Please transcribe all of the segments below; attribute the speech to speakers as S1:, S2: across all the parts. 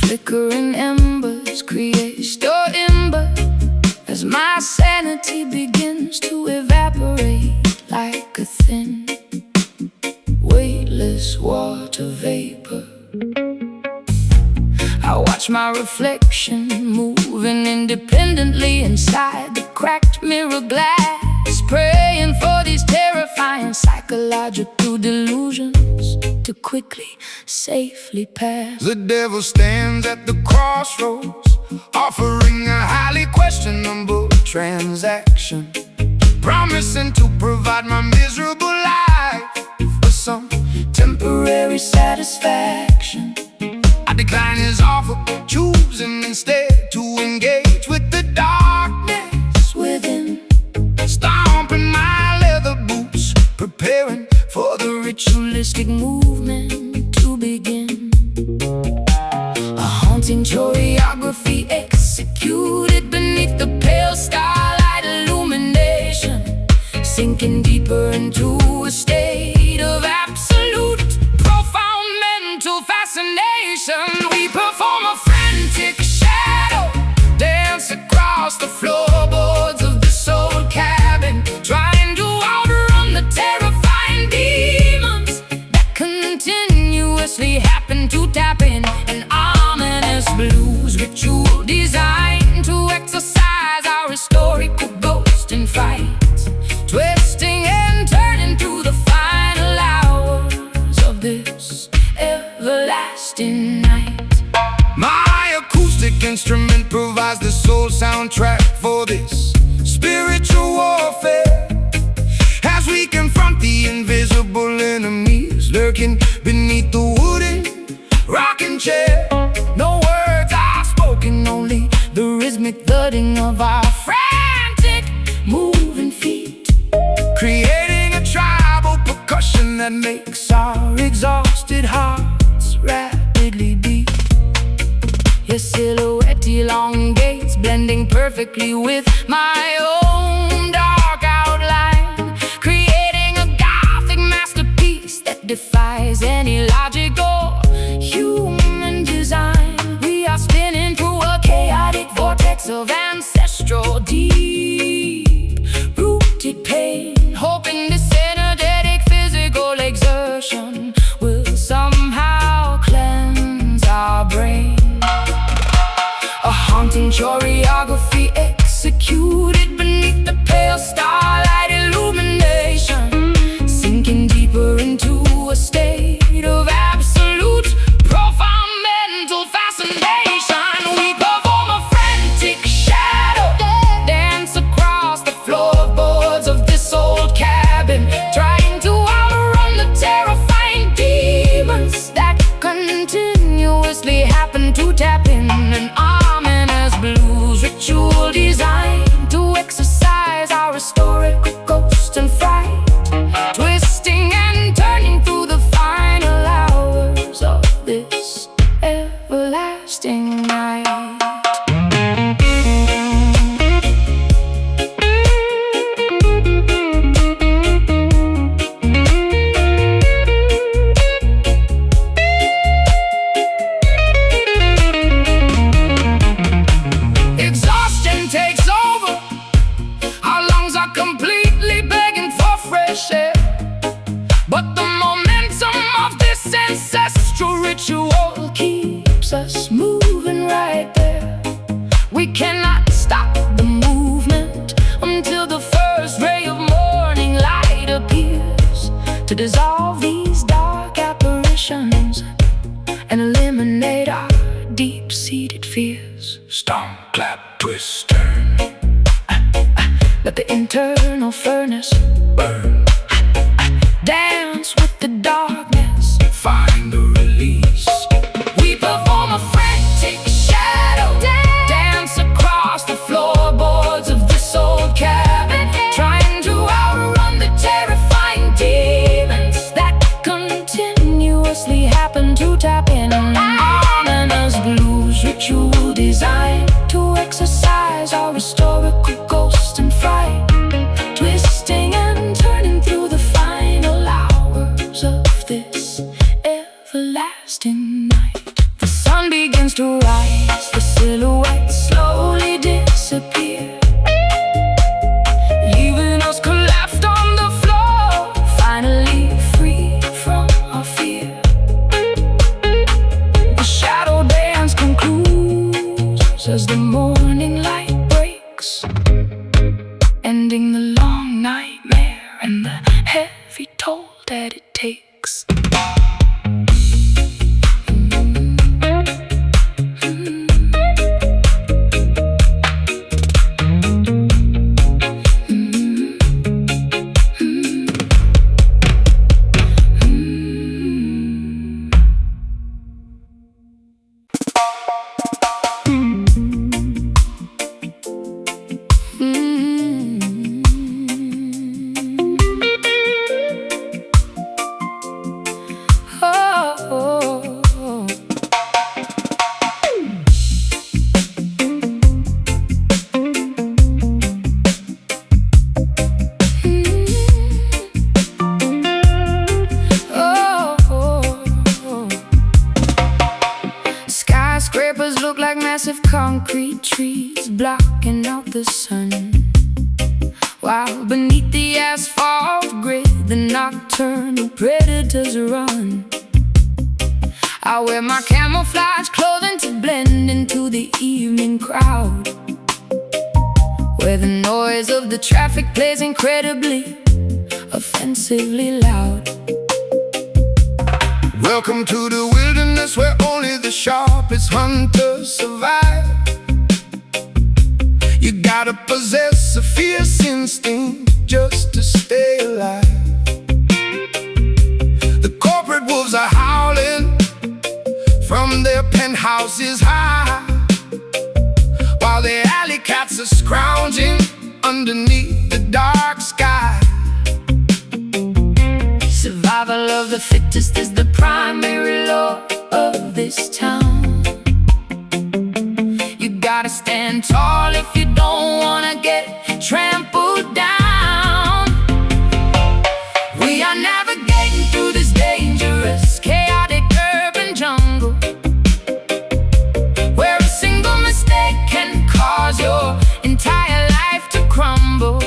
S1: Flickering embers create your ember as my sanity begins to evaporate like a thin, weightless water vapor. I watch my reflection moving independently inside the cracked mirror glass, praying for these terrifying psychological delusions to quickly, safely pass.
S2: The devil stands at the crossroads, offering a highly questionable transaction, promising to provide my miserable life for some temporary satisfaction. I decline his offer, choosing instead to engage with the darkness within, stomping my leather boots, preparing for the ritualistic movement to begin. A haunting choreography executed beneath the pale starlight illumination, sinking deeper into a state of absolute, profound mental fascination. We perform a frantic shadow dance across the floorboards of this old cabin, trying to outrun the terrifying demons that continuously happen to tap in. An ominous blues ritual designed to exercise our historical ghost in fight, twisting and turning through the final hours of this everlasting night. My acoustic instrument provides the soul soundtrack for this spiritual warfare, as we confront the invisible enemies lurking beneath the wooden rocking chair. No words are spoken, only the rhythmic thudding of our frantic moving feet, creating a tribal percussion that makes our exhausted hearts rapidly beat. Your silhouette elongates, blending perfectly with my own dark outline, creating a gothic masterpiece that defies any logic or human design. We are spinning through a chaotic vortex of ancestral deep-rooted pain, hoping this energetic physical exertion will somehow cleanse our brain. A haunting choreography executed beneath the pale starlight illumination, sinking deeper into a state of absolute, profound mental fascination. We perform a frantic shadow
S1: effortlessly happen to tap in. Ominous blues, ritual design to exercise our historical ghost and fright, twisting and turning through the final hours of this everlasting night. The sun begins to rise, the silhouettes slowly disappear, leaving us collapsed on the floor, finally free from our fear. The shadow dance concludes as the morning light breaks, ending the long nightmare and the heavy toll that it takes. Skyscrapers look like massive concrete trees blocking out the sun, while beneath the asphalt grid the nocturnal predators run. I wear my camouflage clothing to blend into the evening crowd, where the noise of the traffic plays incredibly, offensively loud.
S2: Welcome to the wilderness where only the sharpest hunters survive. You gotta possess a fierce instinct just to stay alive. The corporate wolves are howling from their penthouses high, while the alley cats are scrounging underneath the dark sky.
S1: Survival of the fittest is the primary law of this town. You gotta stand tall if you don't wanna get trampled down. We are navigating through this dangerous, chaotic urban jungle, where a single mistake can cause your entire life to crumble.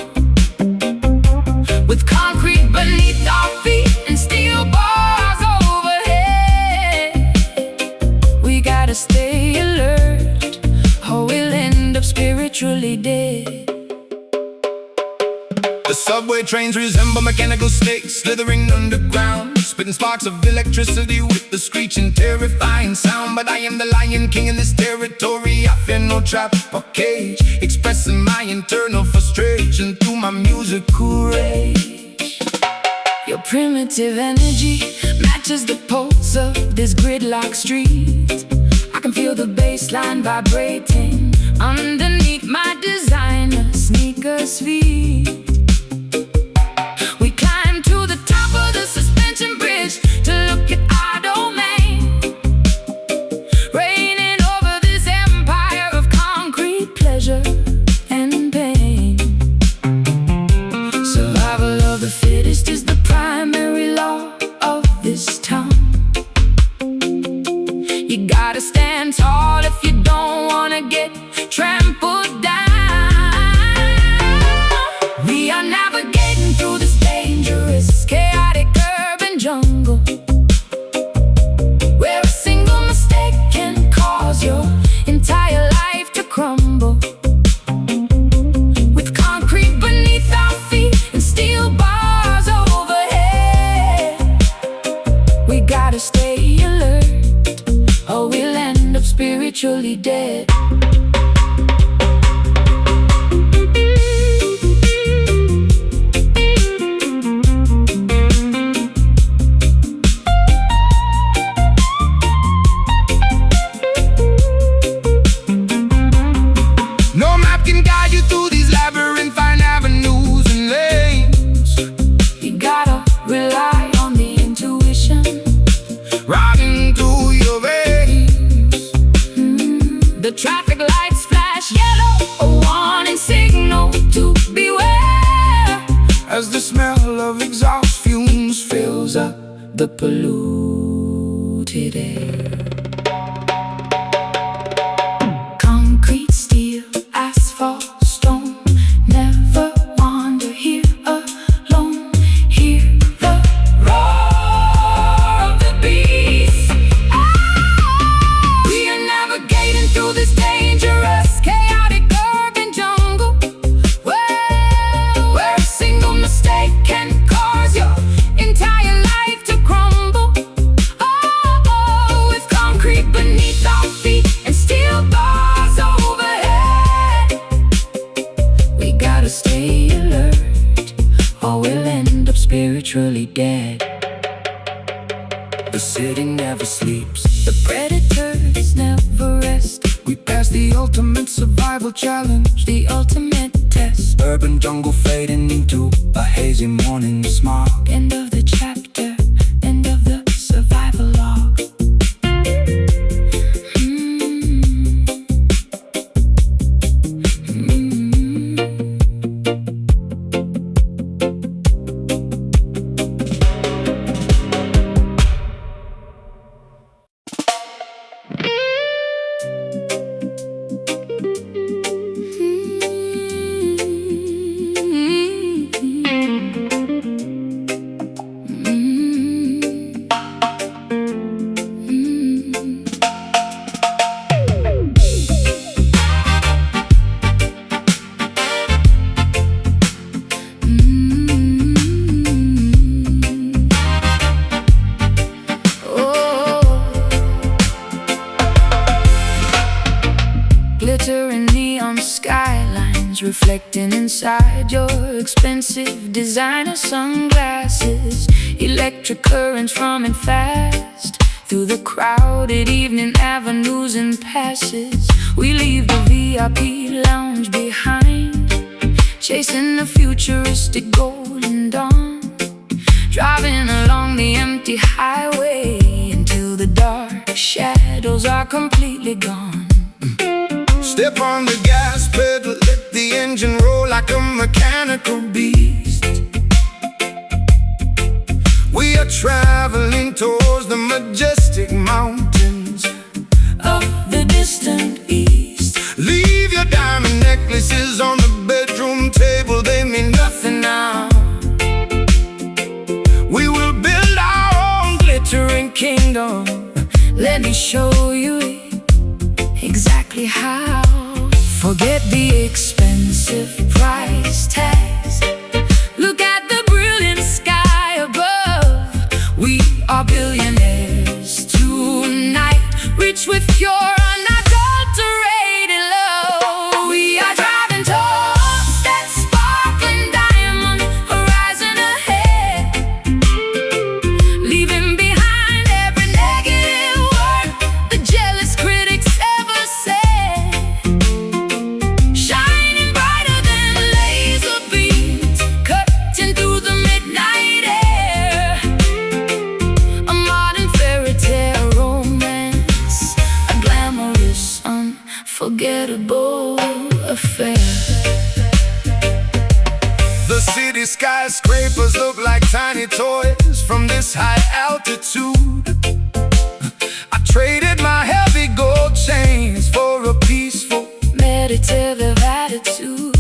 S1: With concrete beneath our feet and steel bars overhead, we gotta stay alert, or we'll end up spiritually dead.
S2: The subway trains resemble mechanical snakes slithering underground, spitting sparks of electricity with the screeching, terrifying sound. But I am the Lion King in this territory. I fear no trap or cage, expressing my internal frustration through my musical rage.
S1: Your primitive energy matches the pulse of this gridlock street. I can feel the bass line vibrating underneath my designer sneakers feet. We climb to the top of the suspension bridge to look at our domain, reigning over this empire of concrete pleasure and pain. Survival of the fittest is the primary law of this town. You gotta stand tall if you don't wanna get trampled down. We are navigating through this dangerous, chaotic urban jungle, where a single mistake can cause your entire life to crumble. With concrete beneath our feet and steel bars overhead, we gotta stay alert, or we'll end up spiritually dead.
S2: No map can guide you through these labyrinthine avenues and lanes.
S1: You gotta rely on the intuition. the polluted air. Concrete, steel, asphalt, stone, never wander here alone. Hear the roar of the beast. We are navigating through this dangerous, chaotic urban jungle, where a single mistake can cause your entire life to crumble. With concrete beneath our feet and steel bars overhead, we gotta stay alert, or we'll end up spiritually dead. The city never sleeps, the predators never rest.
S2: We passed the ultimate survival challenge,
S1: The ultimate test.
S2: urban jungle fading into a hazy morning smog.
S1: End of the chapter, end of the survival log. Glittering neon skylines reflecting inside your expensive designer sunglasses. Electric currents running fast through the crowded evening avenues and passes. We leave the VIP lounge behind, chasing the futuristic golden dawn, driving along the empty highway until the dark shadows are completely gone.
S2: Step on the gas pedal, let the engine roll like a mechanical beast. We are traveling towards the majestic mountains
S1: Of the distant east,
S2: Leave your diamond necklaces on the bedroom table, they mean nothing now. We will build our own glittering kingdom.
S1: let me show you exactly how. Forget the expensive price tags, look at the brilliant sky above. We are billionaires tonight, rich with pure unadulterated love. We are driving towards that sparkling diamond horizon ahead, leaving behind every negative word the jealous critics ever said. Shining brighter than laser beams, cutting through the midnight air. A modern fairy tale romance, a glamorous, unforgettable affair.
S2: The city skyscrapers look like tiny toys from this high altitude. I traded my heavy gold chains for a peaceful,
S1: Meditative attitude.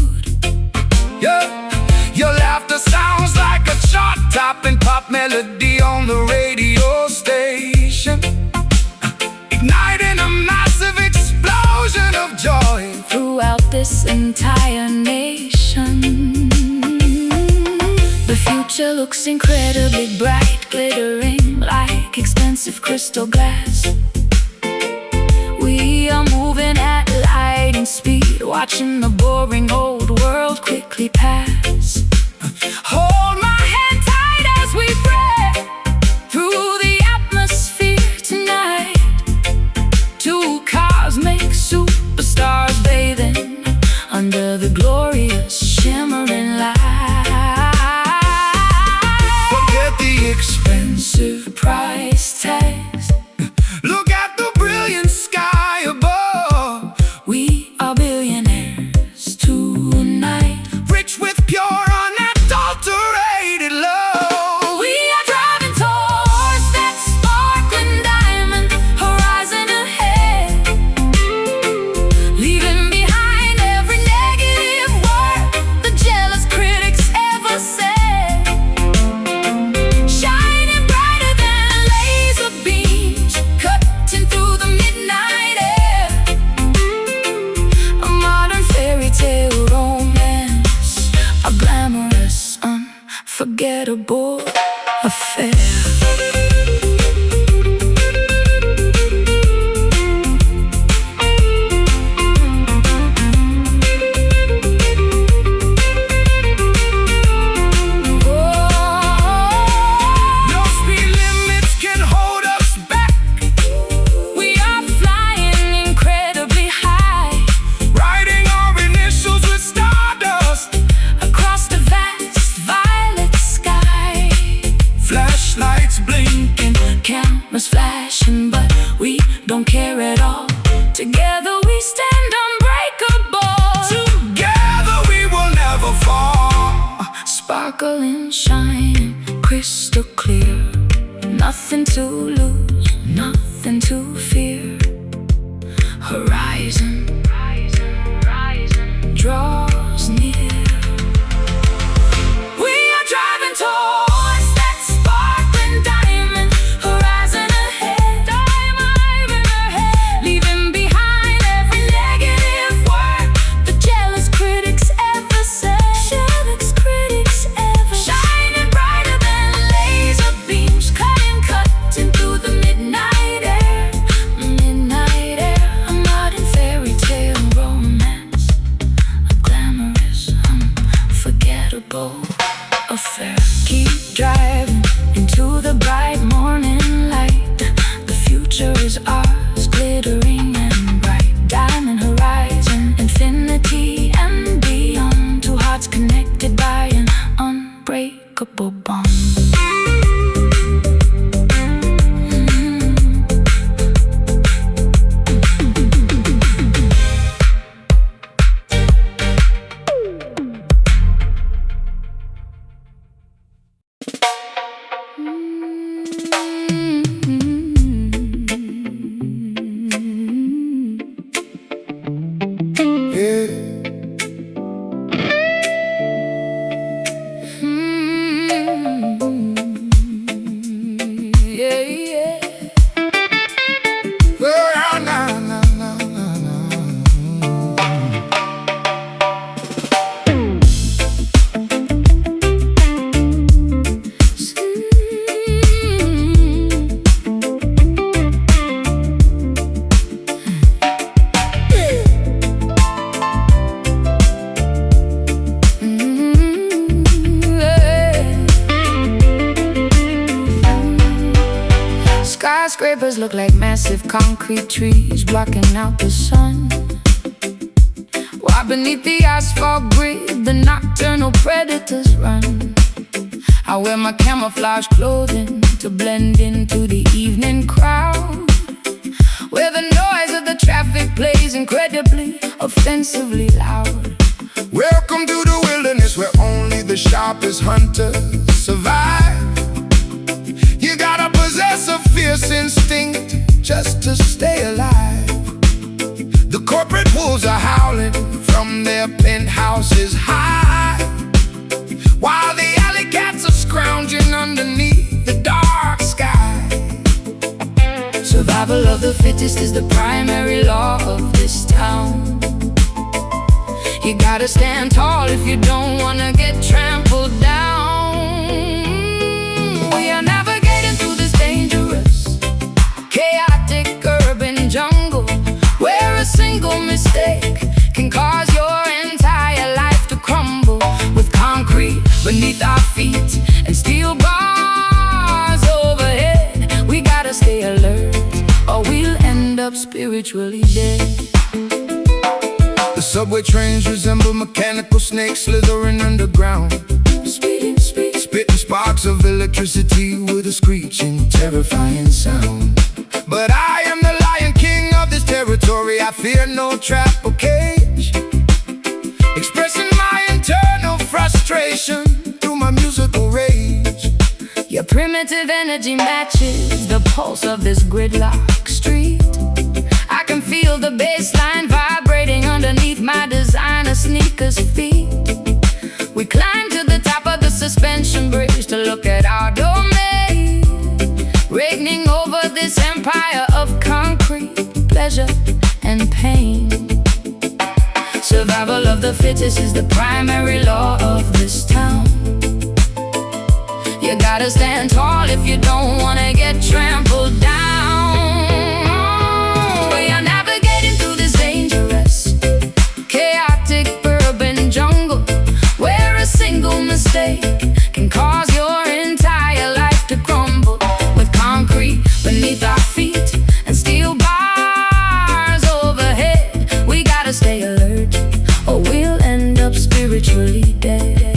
S2: yeah. Your laughter sounds like a chart-topping pop melody on the radio station, igniting a massive explosion of joy.
S1: Throughout this entire nation, the future looks incredibly bright, glittering like expensive crystal glass. We are moving at lightning speed, watching the boring old world quickly pass. Hold my hand tight as we pray through the atmosphere tonight. Two cosmic superstars bathing under the glorious shimmering light.
S2: Forget the
S1: Expensive price tags,
S2: Look at the brilliant sky above,
S1: we are billionaires tonight,
S2: rich with pure unadulterated love.
S1: we are driving towards cameras flashing, but we don't care at all. Together we stand unbreakable.
S2: Together we will never fall.
S1: Sparkle and shine, crystal clear. Nothing to lose, nothing to fear. Horizon draws near. We are driving towards that sparkling diamond. Horizon ahead, diamond ahead. Leaving behind every negative word the jealous critics ever said. Jealous critics ever. Shining brighter than laser beams, cutting through the midnight air. Midnight air, a modern fairy tale romance, a glamorous, unforgettable affair. Keep driving into the bright morning light. The future is ours, glittering and bright. Diamond horizon, infinity and beyond. Two hearts connected by an unbreakable bond. Skyscrapers look like massive concrete trees blocking out the sun, while beneath the asphalt grid the nocturnal predators run. I wear my camouflage clothing to blend into the evening crowd, where the noise of the traffic plays incredibly, offensively loud.
S2: Welcome to the wilderness, where only the sharpest hunters survive. You gotta possess a fierce instinct just to stay alive. The corporate wolves are howling from their penthouses high, while the alley cats are scrounging underneath the dark sky. Survival of the fittest is the primary law of this town. You gotta stand tall if you don't wanna get trampled down. We are navigating through this dangerous, chaotic urban jungle, where a single mistake can cause your entire life to crumble. With concrete beneath our feet and steel bars overhead, we gotta stay alert or we'll end up spiritually dead. The subway trains resemble mechanical snakes slithering underground, spitting sparks of electricity with a screeching, terrifying sound. But I am the Lion King of this territory. I fear no trap or cage, expressing my internal frustration through my musical rage. Your primitive energy matches the pulse of this gridlock street. I can feel the bass line vibrating underneath my designer sneakers feet. We climb to the top of the suspension bridge to look at our domain, reigning over this empire of concrete, pleasure and pain. Survival of the fittest is the primary law of this town. You gotta stand tall if you don't wanna get trampled down. We are navigating through this dangerous, chaotic urban jungle, where a single mistake can cause your entire life to crumble. With concrete beneath our feet and steel bars overhead, we gotta stay alert or we'll end up spiritually dead.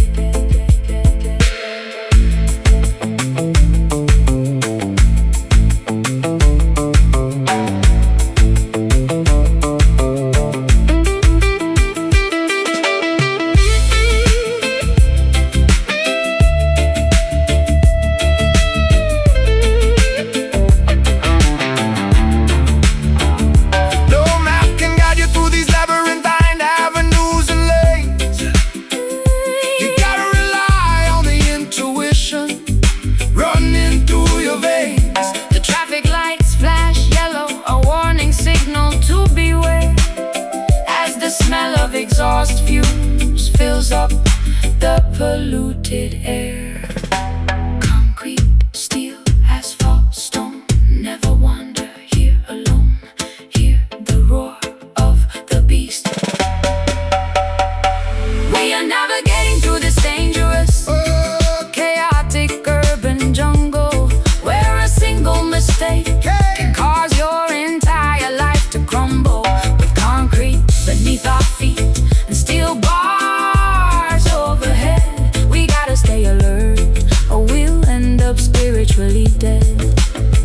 S1: polluted air. Concrete, steel, asphalt, stone. Never wander here alone. Hear the roar of the beast. We are navigating through this dangerous, chaotic urban jungle, where a single mistake can cause your entire life to crumble. With concrete beneath our feet and steel bars overhead, we gotta stay alert or we'll end up spiritually dead.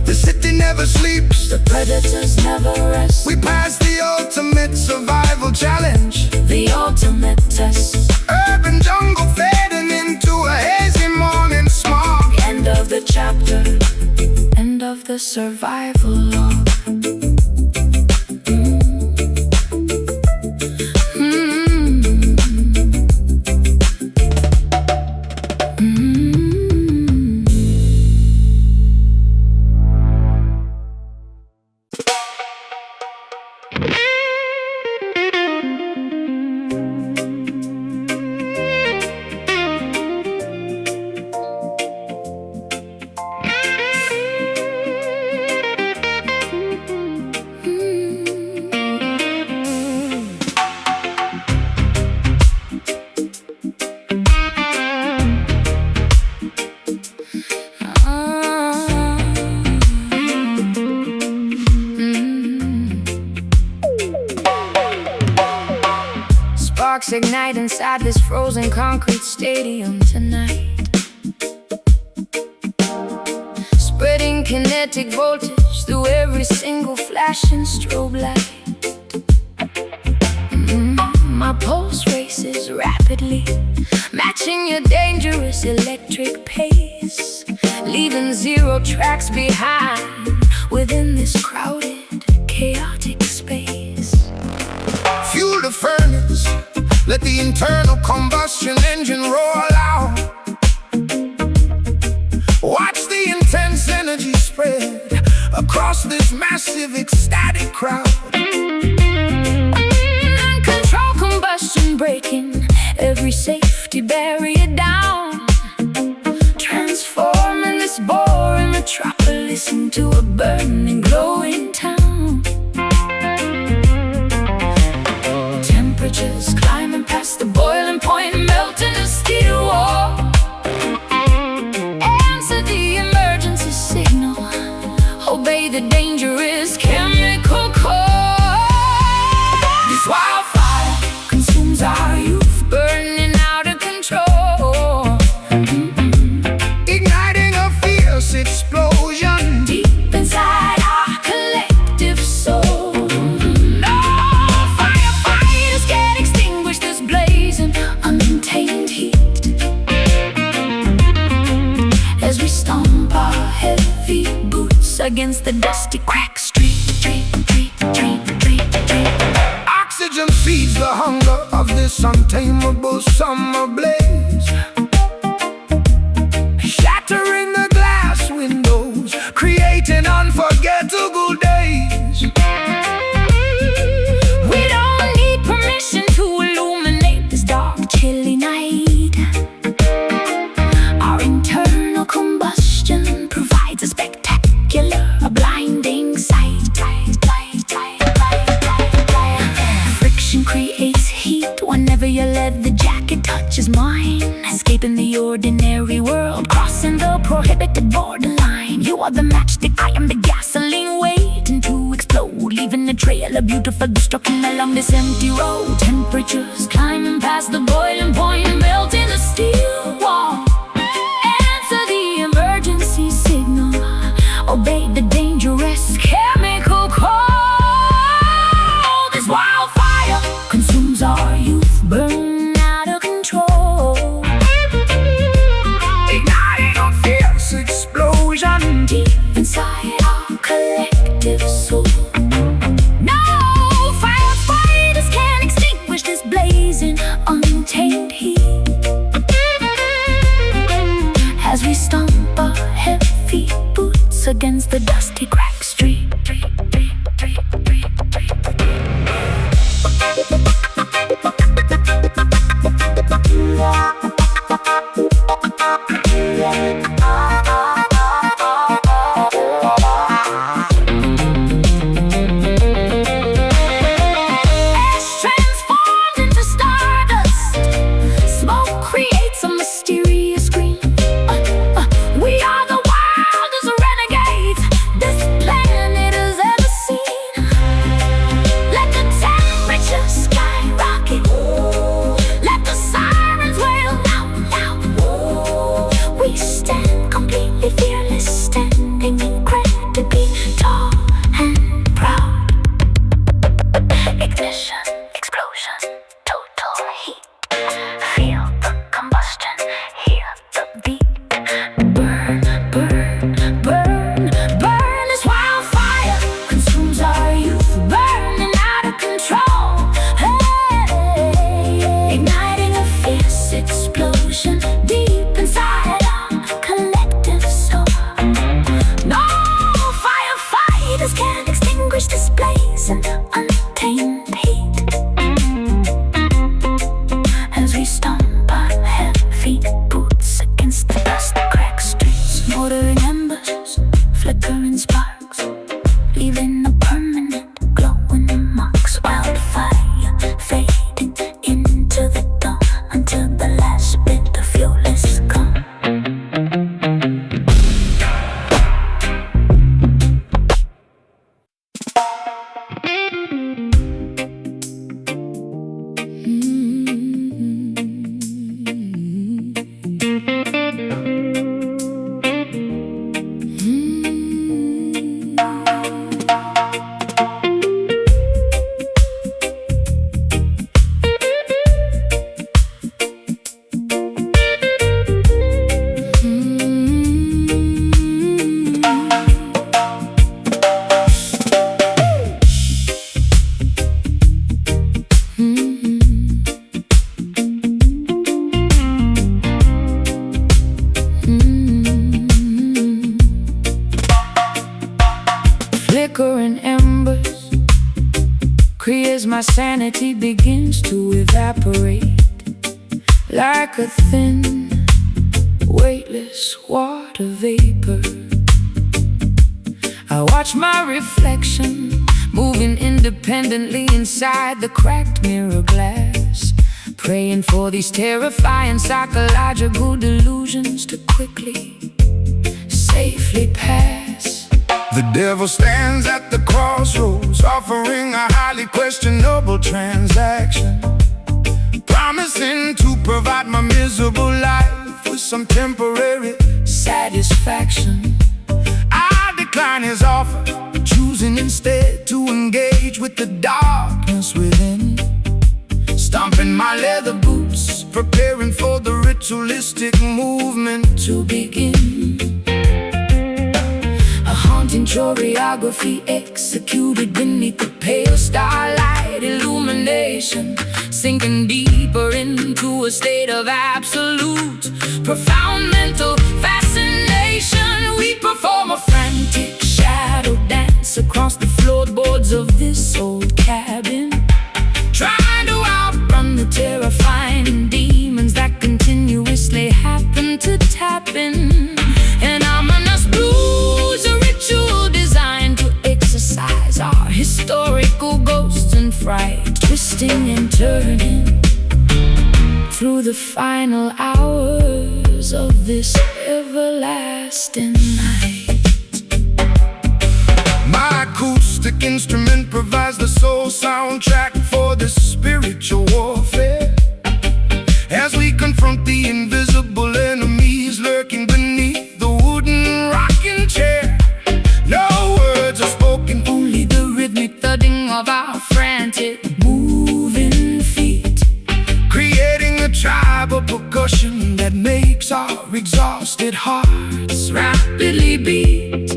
S2: The city never sleeps,
S1: the predators never rest.
S2: we pass the ultimate survival challenge.
S1: The ultimate test.
S2: Urban jungle fading into a hazy morning smog.
S1: End of the chapter, end of the survival log. Sparks ignite inside this frozen concrete stadium tonight, spreading kinetic voltage through every single flashing strobe light. My pulse races rapidly, matching your dangerous electric pace, leaving zero tracks behind within this crowded, chaotic space.
S2: Fuel the furnace, let the internal combustion engine roar loud. Watch the intense energy spread across this massive ecstatic crowd.
S1: Uncontrolled combustion breaking every safety barrier down, transforming this boring metropolis into a burning, glowing town. Temperatures climbing past the boiling point, melting the steel wall. Answer the emergency signal, obey the dangerous chemical call. This wildfire consumes our youth, burning out of control.
S2: Igniting a fierce explosion
S1: Deep inside our collective soul. No firefighters can extinguish this blazing, untamed heat. As we stomp our heavy boots against the dusty crack street.
S2: Oxygen feeds the hunger of this untamable summer blaze, shattering the glass windows, creating unforgettable days.
S1: We don't need permission to illuminate this dark, chilly night. Our internal combustion provides a spectacular, a blinding sight. Friction creates heat whenever your leather jacket touches mine, escaping the ordinary world, crossing the prohibited borderline. You are the matchstick, I am the gasoline, waiting to explode, leaving a trail of beautiful destruction along this empty road. Temperatures climbing past the boiling point, melting the steel wall. Answer the emergency signal, obey the dangerous chemical call. This wildfire consumes our youth, burn out of control.
S2: Igniting a fierce explosion
S1: Deep inside our collective soul. No firefighters can extinguish this blazing, untamed heat. As we stomp our heavy boots against the dusty crack street. leaving a permanent glow in the marks. Wildfire fading into the dawn until the last bit of fuel is gone.
S2: Flickering embers, creates my sanity begins to evaporate like a thin, weightless water vapor. I watch my reflection moving independently inside the cracked mirror glass, praying for these terrifying psychological delusions to quickly, safely pass. The devil stands at the crossroads, offering a highly questionable transaction, promising to provide my miserable life with some temporary satisfaction. I decline his offer, choosing instead to engage with the darkness within, stomping my leather boots, preparing for the ritualistic movement to begin. Haunting choreography executed beneath the pale starlight illumination, sinking deeper into a state of absolute, profound mental fascination. We perform a frantic shadow dance across the floorboards of this old cabin, trying to outrun the terrifying demons that continuously happen to tap in. An ominous blues, a ritual designed to exercise our historical ghosts and fright, twisting and turning through the final hours of this everlasting night. My acoustic instrument provides the soul soundtrack for this spiritual warfare, as we confront the invisible enemies lurking beneath the wooden rocking chair. No words are spoken, only the rhythmic thudding of our frantic moving feet, creating a tribal percussion that makes our exhausted hearts rapidly beat.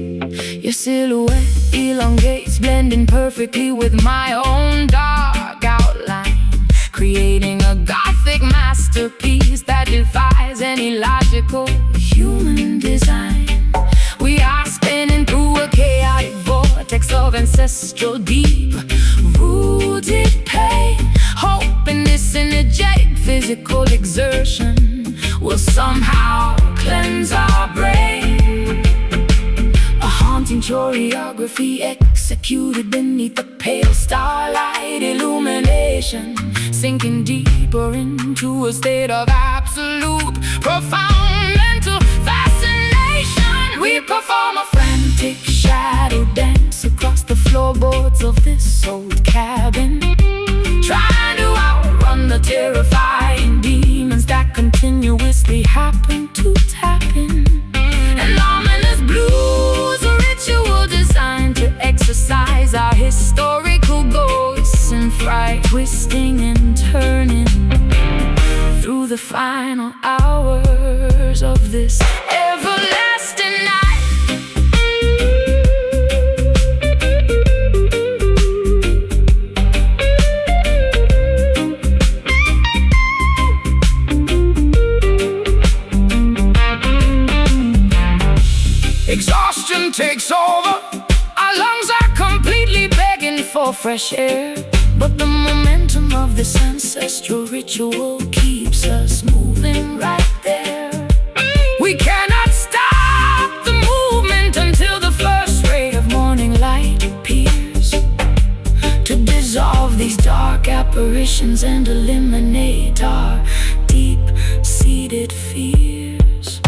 S2: Your silhouette elongates, blending perfectly with my own dark outline, creating a gothic masterpiece that defies any logical human design. We are spinning through a chaotic vortex of ancestral deep-rooted pain, hoping this energetic physical exertion will somehow cleanse our brain. A haunting choreography executed beneath the pale starlight illumination, sinking deeper into a state of absolute, profound mental fascination. We perform a frantic shadow dance across the floorboards of this old cabin, trying to outrun the terrifying demons that continuously happen to tap in. An ominous blues, a ritual designed to exercise our historical ghosts and fright, twisting and turning through the final hours of this everlasting night. Exhaustion takes over, our lungs are completely begging for fresh air, but the momentum of this ancestral ritual keeps us moving right there. We cannot stop the movement until the first ray of morning light
S1: apparitions and eliminate our deep-seated fears.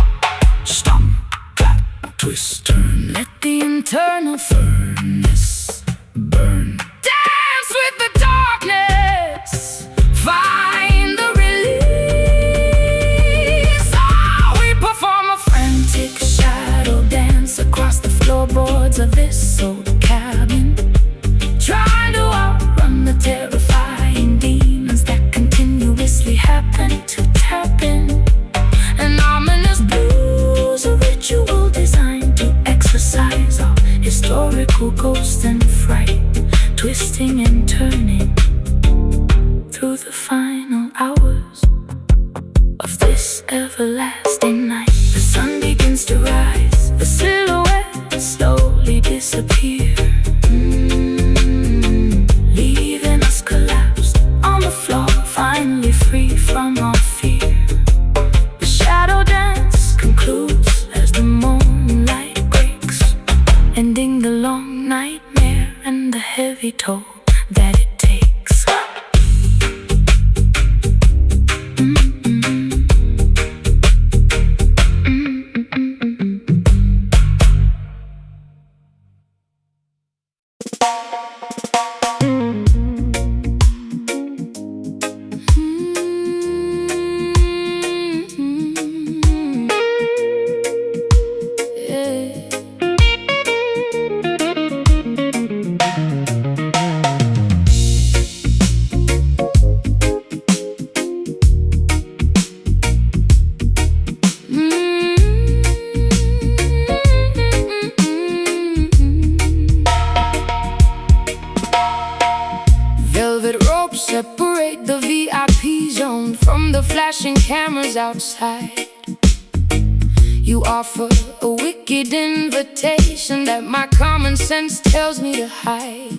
S2: Stomp, clap, twist, turn.
S1: Let the internal furnace burn. Dance with the darkness, find the release. Oh, we perform a frantic shadow dance across the floorboards of this old cabin, trying to outrun the terrifying demons that continuously happen to tap in. An ominous blues, a ritual designed to exorcise our historical ghost and fright, twisting and turning through the final hours of this everlasting night. The sun begins to rise, the silhouettes slowly disappear, leaving us collapsed on the floor, finally free from our fear. The shadow dance concludes as the moonlight breaks, ending the long nightmare and the heavy toll that it takes. Velvet ropes separate the VIP zone from the flashing cameras outside. You offer a wicked invitation that my common sense tells me to hide.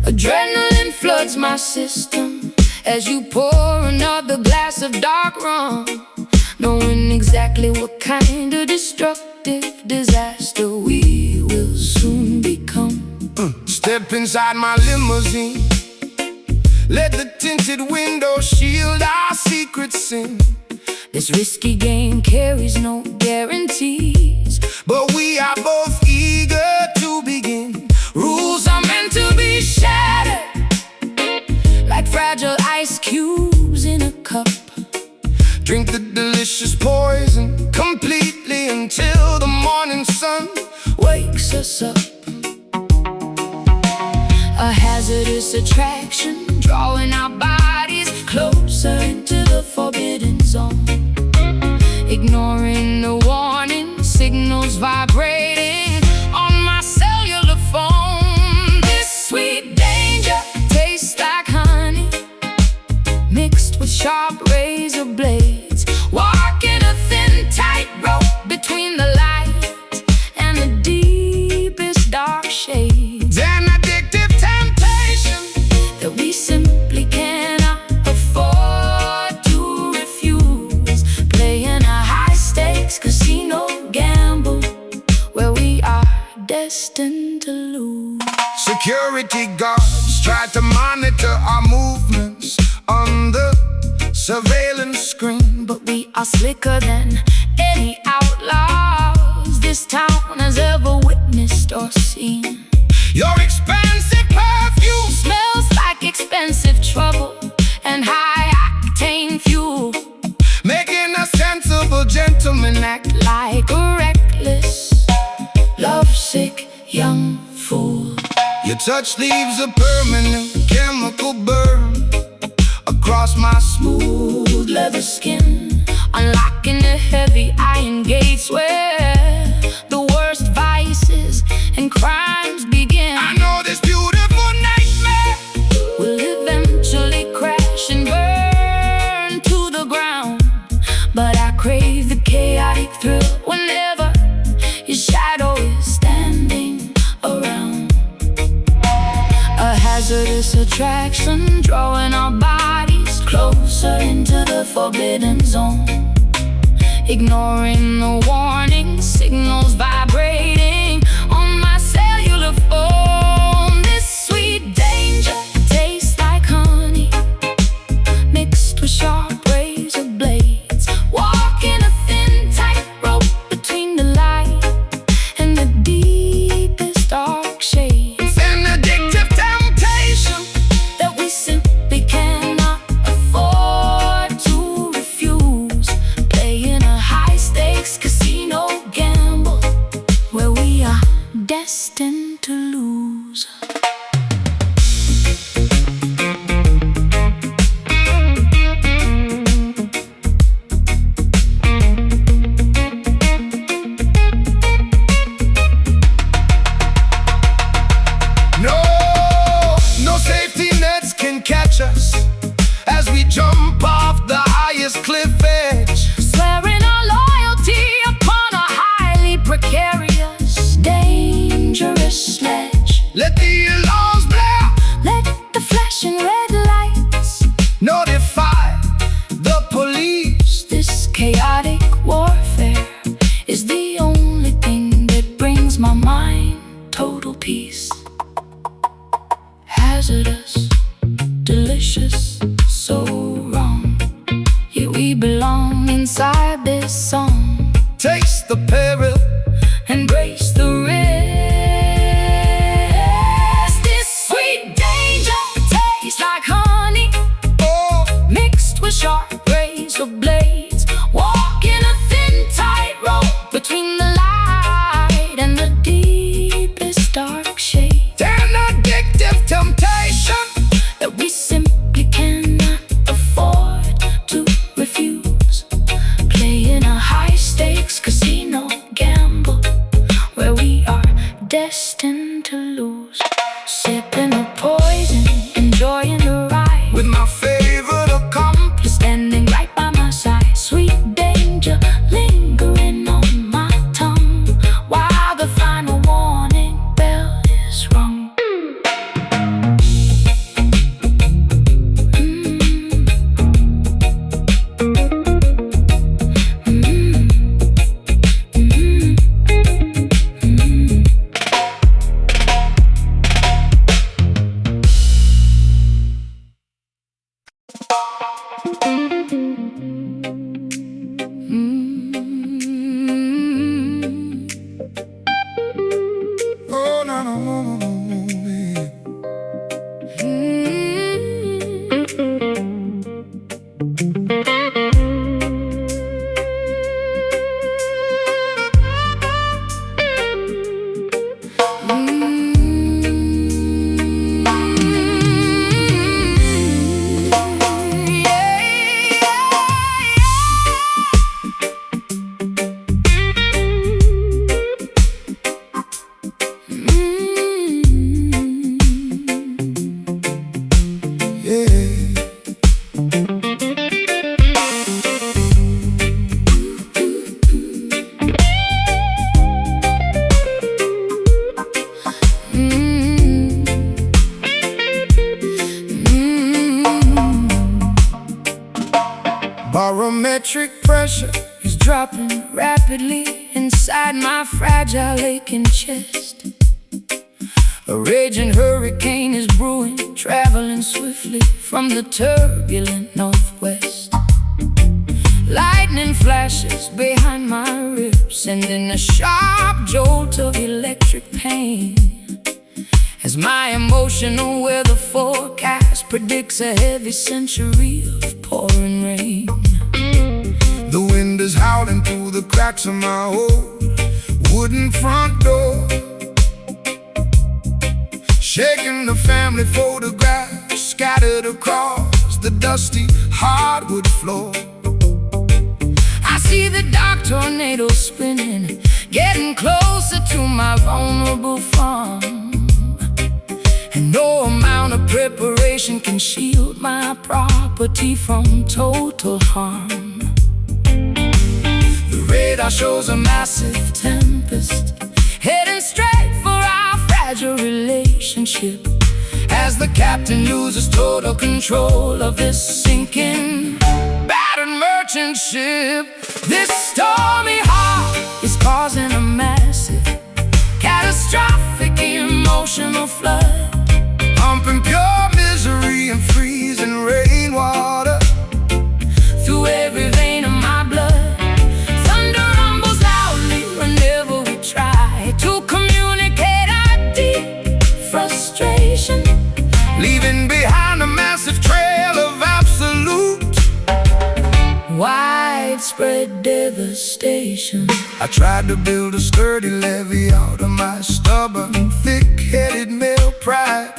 S1: Adrenaline floods my system as you pour another glass of dark rum, knowing exactly what kind of destructive disaster we will soon become.
S2: Step inside my limousine, let the tinted windows shield our secret sin.
S1: This risky game carries no guarantees,
S2: but we are both eager to begin.
S1: rules are meant to be shattered like fragile ice cubes in a cup.
S2: Drink the delicious poison completely until the morning sun
S1: Wakes us up. A hazardous attraction, drawing our bodies closer into the forbidden zone, ignoring the warning signals vibrating on my cellular phone. This sweet danger tastes like honey mixed with sharp razor blades, walking a thin tightrope between the light and the deepest dark shades.
S2: An addictive temptation
S1: That we simply cannot afford to refuse, playing a high-stakes casino gamble where we are destined to lose.
S2: Security guards try to monitor our movements on the surveillance screen,
S1: But we are slicker than any outlaws this town has ever witnessed or seen.
S2: your expensive perfume
S1: Smells like expensive trouble and high-octane fuel,
S2: making a sensible gentleman act
S1: like a reckless, lovesick young fool.
S2: Your touch leaves a permanent chemical burn across my
S1: Smooth leather skin, unlocking the heavy iron gates where the worst vices and crimes begin.
S2: I know this beautiful nightmare
S1: Will eventually crash and burn to the ground, but I crave the chaotic thrill whenever your shadow is standing around. A hazardous attraction, drawing our bodies closer into the forbidden zone, ignoring the warning signals vibrating on my cellular phone. This sweet danger tastes like to lose.
S2: No safety nets can catch us as we jump off the highest cliff edge,
S1: Swearing our loyalty upon a highly precarious, dangerous sledge.
S2: let the alarms blare,
S1: Let the flashing red lights
S2: notify the police.
S1: This chaotic warfare is the only thing that brings my mind total peace. Hazardous, delicious, so wrong, yet we belong inside this song.
S2: Taste the peril,
S1: Embrace the risk. This sweet danger tastes like honey,
S2: oh,
S1: mixed with sharp razor blades. Walking a thin tightrope between the light and the deepest dark shade
S2: an addictive temptation.
S1: that we simply cannot afford to refuse. Playing a high-stakes casino gamble where we are destined to lose. Sipping a poison, enjoying the ride,
S2: With my favorite accomplice,
S1: standing right by my side. Sweet danger lingering on my tongue while the final warning bell is rung.
S2: oh no no no no no, yeah. Barometric pressure
S1: Is dropping rapidly inside my fragile aching chest. A raging hurricane is brewing, traveling swiftly from the turbulent northwest. Lightning flashes behind my ribs, sending a sharp jolt of electric pain as my emotional weather forecast predicts a heavy century of pouring rain.
S2: The wind is howling through the cracks of my old wooden front door, shaking the family photographs scattered across the dusty hardwood floor.
S1: I see the dark tornado spinning, getting closer to my vulnerable farm. And no amount of preparation can shield my property from total harm. The radar shows a massive tempest heading straight for our fragile relationship, as the captain loses total control of this sinking, battered merchant ship. This stormy heart is causing a massive, catastrophic emotional flood,
S2: pumping pure misery and freezing rainwater
S1: through every vein of my blood. Thunder rumbles loudly whenever we try to communicate our deep frustration,
S2: leaving behind a massive trail of absolute
S1: widespread devastation. devastation.
S2: I tried to build a sturdy levee out of my stubborn, thick-headed male pride,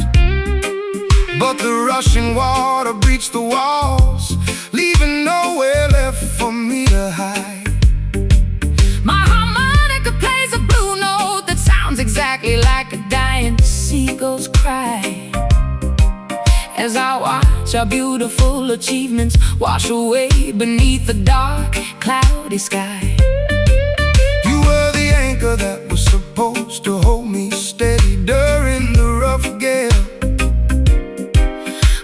S2: but the rushing water breached the walls, leaving nowhere left for me to hide.
S1: My harmonica plays a blue note that sounds exactly like a dying seagull's cry, as I watch our beautiful achievements wash away beneath the dark, cloudy sky.
S2: You were the anchor that was supposed to hold me steady during the rough gale,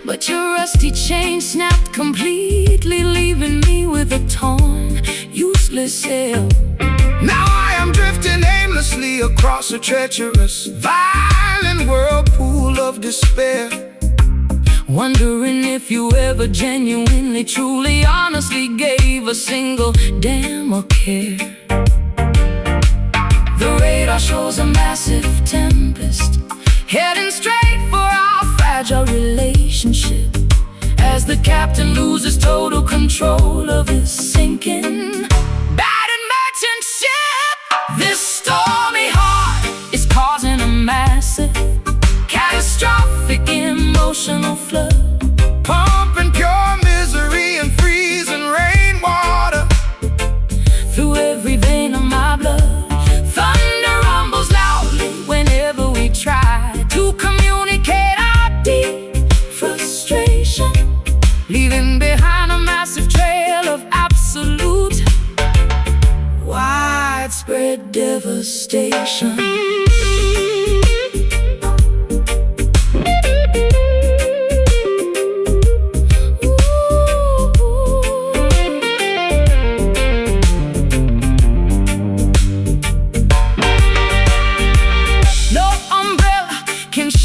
S1: but your rusty chain snapped completely, leaving me with a torn, useless sail.
S2: Now I am drifting aimlessly across a treacherous, violent whirlpool of despair,
S1: wondering if you ever genuinely, truly, honestly gave a single damn or care. The radar shows a massive tempest heading straight for our fragile relationship, as the captain loses total control of his sinking, battered merchant ship. This stormy heart is causing a massive, catastrophic emotional flood,
S2: pumping pure misery and freezing rainwater
S1: through every vein of my blood. Thunder rumbles loudly whenever we try to communicate our deep frustration, leaving behind a massive trail of absolute, widespread devastation.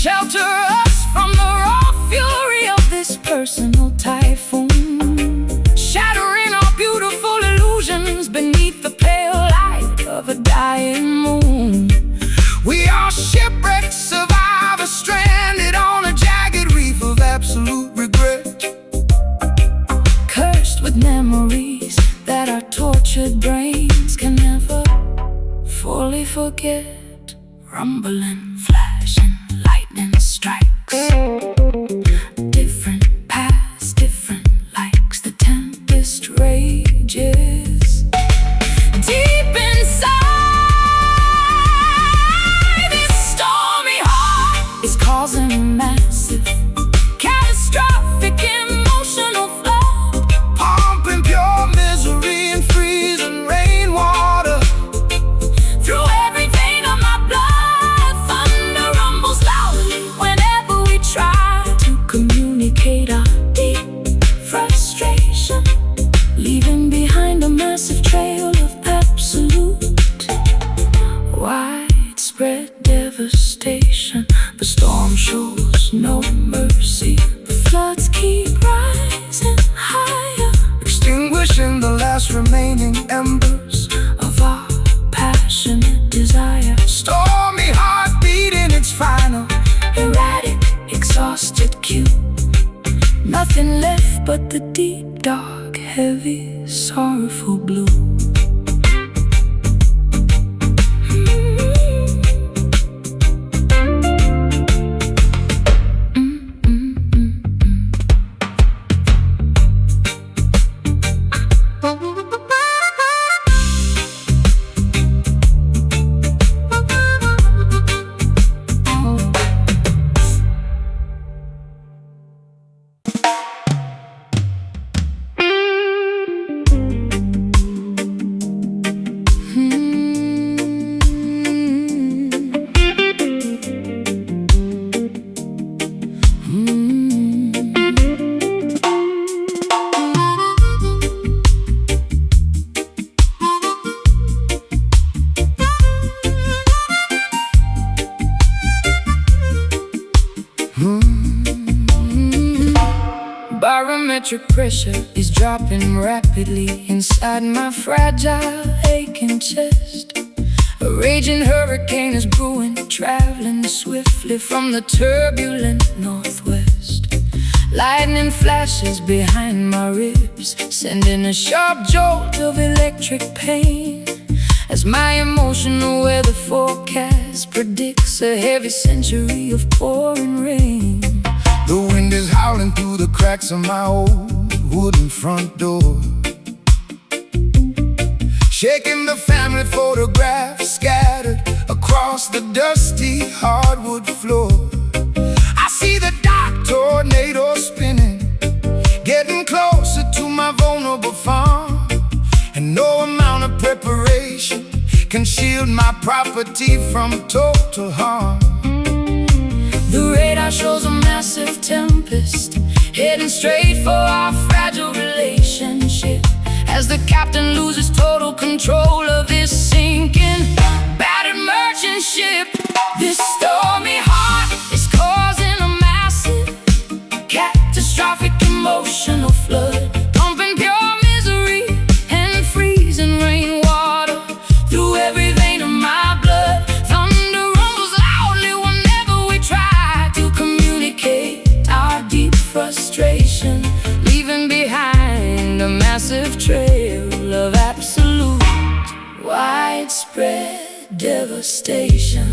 S1: Shelter us from the raw fury of this personal typhoon, shattering our beautiful illusions beneath the pale light of a dying moon.
S2: We are shipwrecked survivors, stranded on a jagged reef of absolute regret,
S1: cursed with memories that our tortured brains can never fully forget. Rumbling, flashing, lightning strikes, different paths, different likes. The tempest rages deep inside. This stormy heart is causing a massive, catastrophic emotional flood,
S2: pumping pure misery and freezing rainwater
S1: through every vein of my blood. Thunder rumbles loudly whenever we try to communicate our deep frustration, leaving behind a massive trail of absolute, widespread devastation. The storm shows no mercy, the floods keep rising higher,
S2: extinguishing the last remaining embers
S1: of our passionate desire.
S2: Stormy heart beating its final,
S1: Erratic, exhausted cue, nothing left but the deep, dark, heavy, sorrowful blue. Barometric pressure is dropping rapidly inside my fragile, aching chest. A raging hurricane is brewing, traveling swiftly from the turbulent northwest, Lightning flashes behind my ribs, sending a sharp jolt of electric pain, as my emotional weather forecast predicts a heavy century of pouring rain.
S2: The wind is howling through the cracks of my old wooden front door, shaking the family photographs scattered across the dusty hardwood floor. I see the dark tornado spinning, getting closer to my vulnerable farm, and no amount of preparation can shield my property from total harm.
S1: The radar shows a massive tempest heading straight for our fragile relationship, as the captain loses total control of this sinking, battered merchant ship. This stormy heart is causing a massive, catastrophic emotional flood, pumping pure misery and freezing rainwater through every vein of my blood. Thunder rumbles loudly whenever we try to communicate our deep frustration, leaving behind a massive trail of absolute, widespread devastation.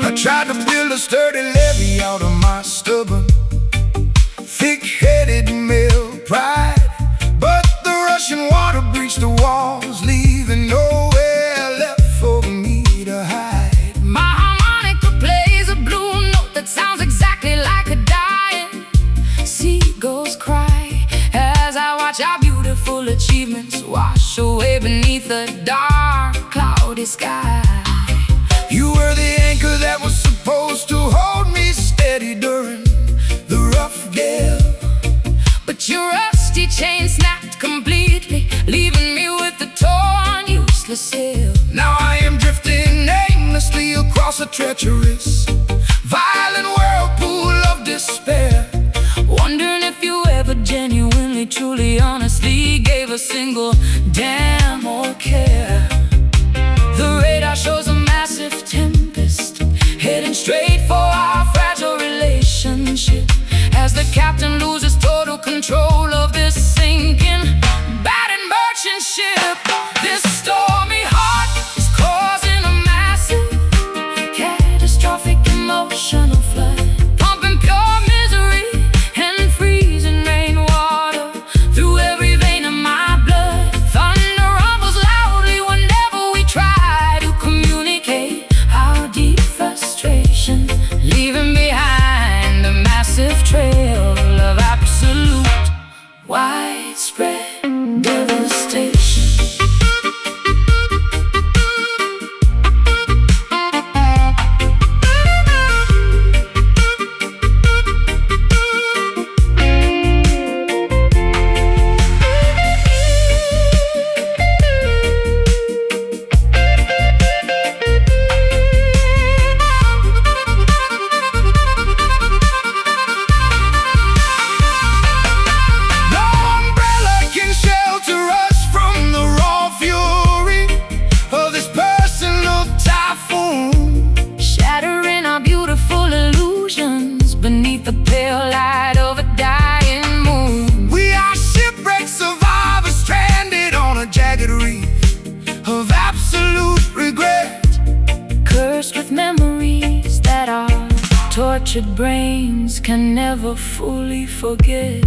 S2: I tried to build a sturdy levee out of my stubborn, thick-headed male pride, but the rushing water breached the walls, leaving nowhere left for me to hide.
S1: My harmonica plays a blue note that sounds exactly like a dying seagull's cry, as I watch our beautiful achievements wash away beneath a dark, cloudy sky.
S2: You were the anchor that was supposed to hold me steady during the rough gale,
S1: but your rusty chain snapped completely, leaving me with a torn, useless sail.
S2: Now I am drifting aimlessly across a treacherous, violent whirlpool of despair,
S1: wondering if you ever genuinely, truly, honestly gave a single damn or care. The radar shows a massive tempest heading straight for our fragile relationship, as the captain loses total control of this sinking, battered merchant ship. This stormy heart is causing a massive, catastrophic emotional flood, pumping pure misery and freezing rainwater through every vein of my blood. Thunder rumbles loudly whenever we try to communicate our deep frustration, leaving behind a massive trail of absolute, widespread devastation. Beneath the pale light of a dying moon,
S2: we are shipwrecked survivors stranded on a jagged reef of absolute regret,
S1: cursed with memories that our tortured brains can never fully forget.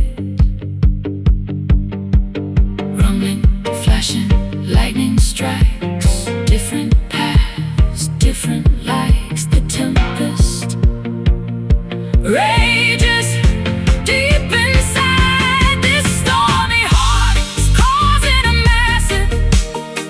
S1: Rumbling, flashing, lightning strikes, different paths, different likes. The tempest rages deep inside. This stormy heart is causing a massive,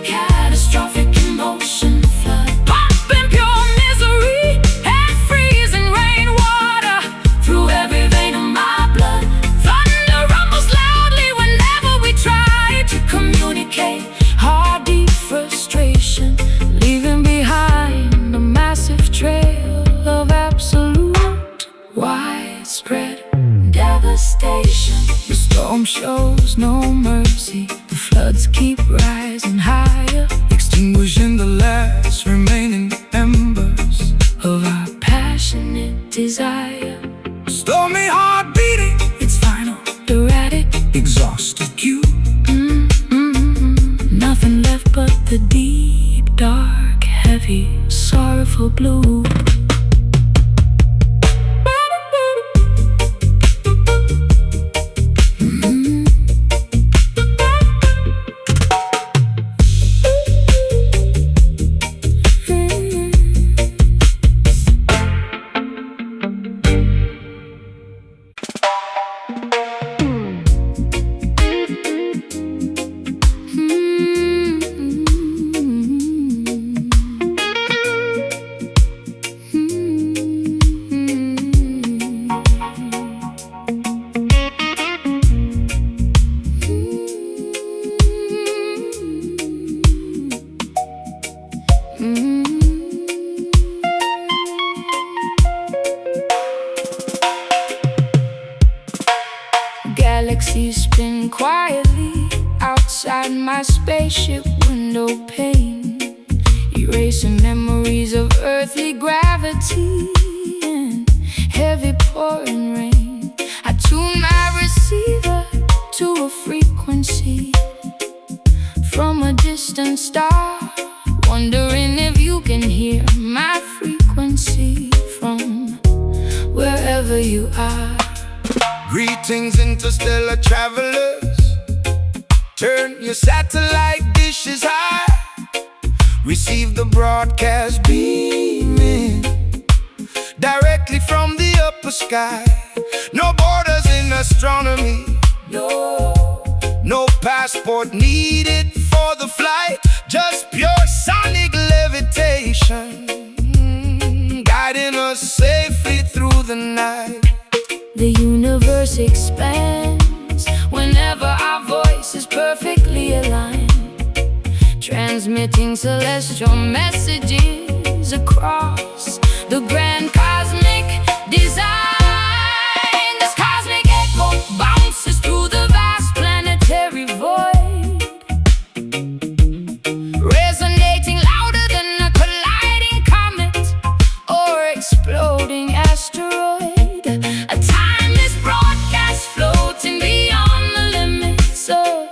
S1: catastrophic emotion flood, pumping pure misery and freezing rainwater through every vein of my blood. Thunder rumbles loudly whenever we try to communicate our deep frustration, leaving behind a massive trail of absolute, widespread devastation. The storm shows no mercy, the floods keep rising higher,
S2: extinguishing the last remaining embers
S1: of our past. heavy, sorrowful blue. Galaxies spin quietly outside my spaceship window pane, erasing memories of earthly gravity and heavy pouring rain. I tune my receiver to a frequency from a distant star, wondering if you can hear my frequency from wherever you are.
S2: Greetings, interstellar travelers. Turn your satellite dishes high. Receive the broadcast beaming directly from the upper sky. No borders in astronomy. No passport needed for the flight. Just pure sonic levitation, guiding us safely through the night.
S1: The universe expands whenever our voice is perfectly aligned, transmitting celestial messages across the grand cosmic design. This cosmic echo bounces through the vast planetary void, resonating louder than a colliding comet or exploding asteroid. A timeless broadcast floating beyond the limits of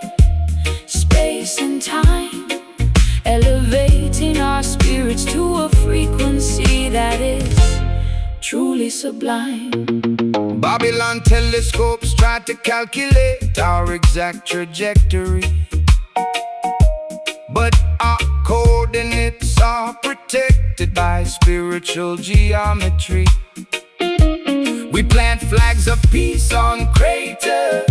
S1: space and time, elevating our spirits to a frequency that is truly sublime.
S2: Babylon telescopes try to calculate our exact trajectory, but our coordinates are protected by spiritual geometry. We plant flags of peace on craters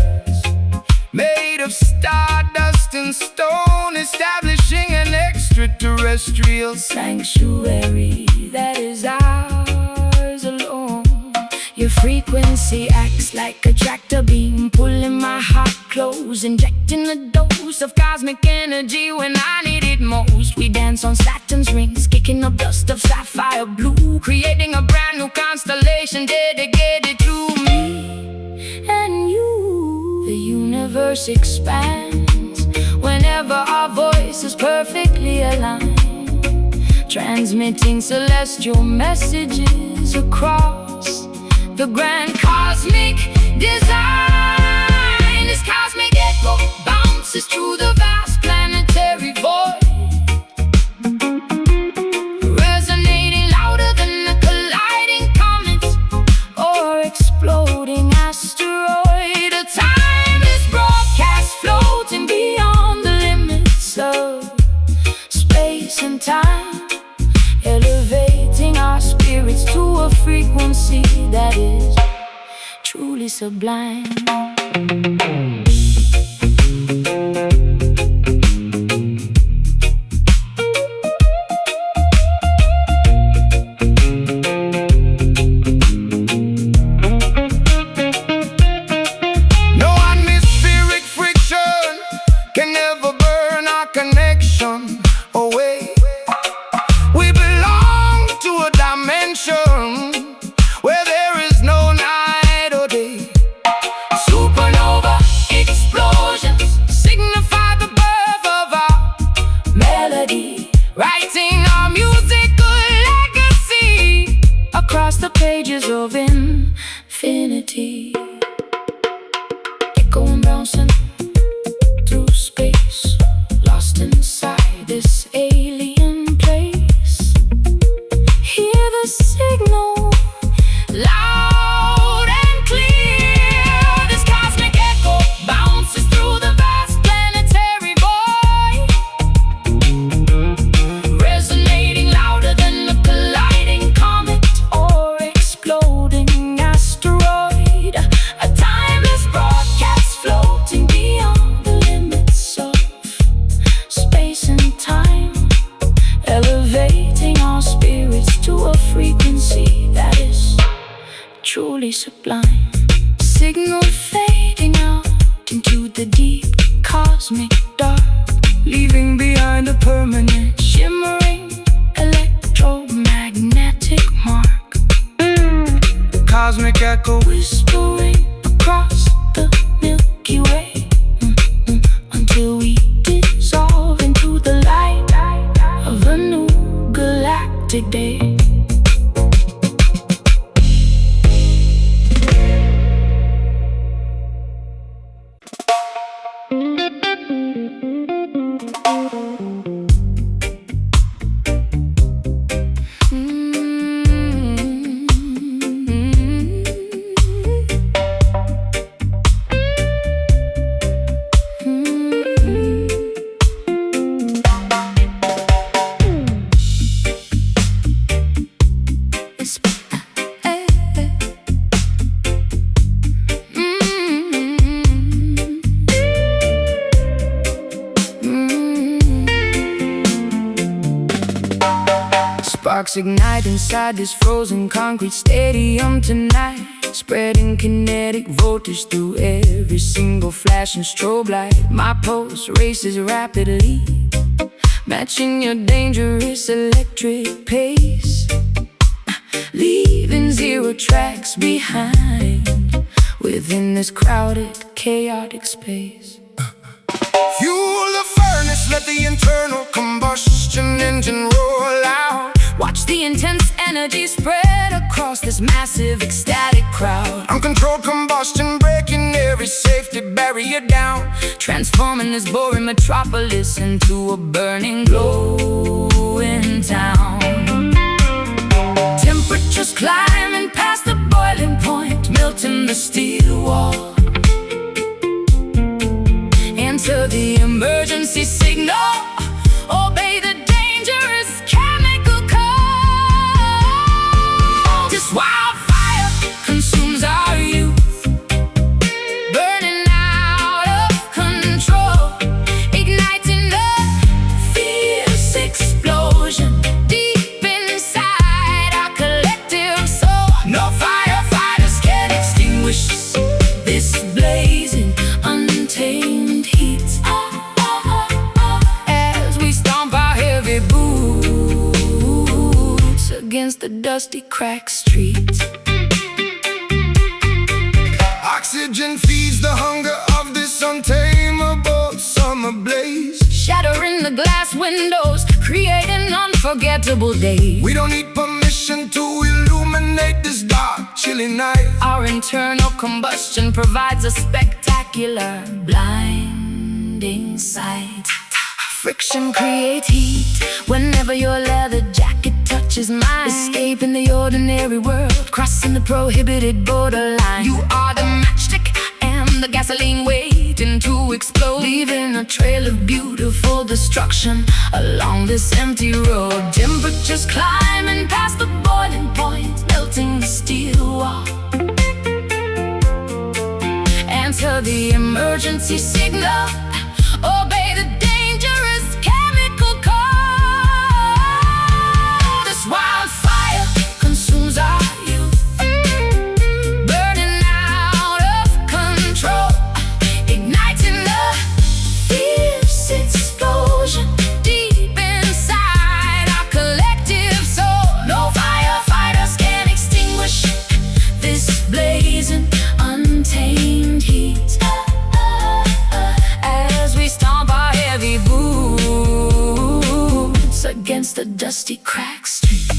S2: made of stardust and stone, establishing an extraterrestrial
S1: sanctuary that is ours alone. Your frequency acts like a tractor beam, pulling my heart close, injecting a dose of cosmic energy when I need it most. We dance on Saturn's rings, kicking up dust of sapphire blue, creating a brand new constellation dedicated to me and you. The universe expands whenever our voice is perfectly aligned, transmitting celestial messages across the grand cosmic design. This cosmic echo bounces through the vast planetary void, resonating louder than a colliding comet or exploding asteroid. A timeless broadcast floating beyond the limits of space and time, elevating our spirits to a frequency that is truly sublime.
S2: No atmospheric friction can never burn our connection away. We belong to a dimension where there is no night or day.
S1: Supernova explosions signify the birth of our melody, writing our musical legacy across the pages of infinity. Echoing, bouncing through space, lost inside this alien place. elevating our spirits to a frequency that is truly sublime. Signal fading out into the deep cosmic dark, leaving behind a permanent shimmering electromagnetic mark.
S2: Cosmic echo
S1: Whispering across the Milky Way, until we dissolve into the light of a new galactic day. Sparks ignite inside this frozen concrete stadium tonight, spreading kinetic voltage through every single flash and strobe light. My pulse races rapidly, matching your dangerous electric pace, leaving zero tracks behind within this crowded, chaotic space.
S2: Fuel the furnace, let the internal combustion engine roll out.
S1: Watch the intense energy spread across this massive, ecstatic crowd.
S2: Uncontrolled combustion breaking every safety barrier down,
S1: transforming this boring metropolis into a burning, glowing town. Temperatures climbing past the boiling point, melting the steel wall. Enter the emergency signal, obey the dangerous chemical code. This wildfire consumes our youth, burning out of control, igniting a fierce explosion deep inside our collective soul. No firefighters can extinguish this blazing, untamed heat. As we stomp our heavy boots against the dusty, cracked streets.
S2: Oxygen feeds the hunger of this untamable summer blaze,
S1: Shattering the glass windows, creating unforgettable days.
S2: we don't need permission to illuminate this dark, chilly night.
S1: Our internal combustion provides a spectacular, blinding sight. Friction creates heat whenever your leather jacket touches mine. Escaping the ordinary world, crossing the prohibited borderline. You are the matchstick and the gasoline waiting to explode, leaving a trail of beautiful destruction along this empty road. Temperatures climbing past the boiling point, melting the steel wall. Answer the emergency signal, obey the dangerous chemical code. This wildfire consumes our youth, burning out of control, igniting a fierce explosion deep inside our collective soul. No firefighters can extinguish this blazing, untamed heat. As we stomp our heavy boots against the dusty, cracked street.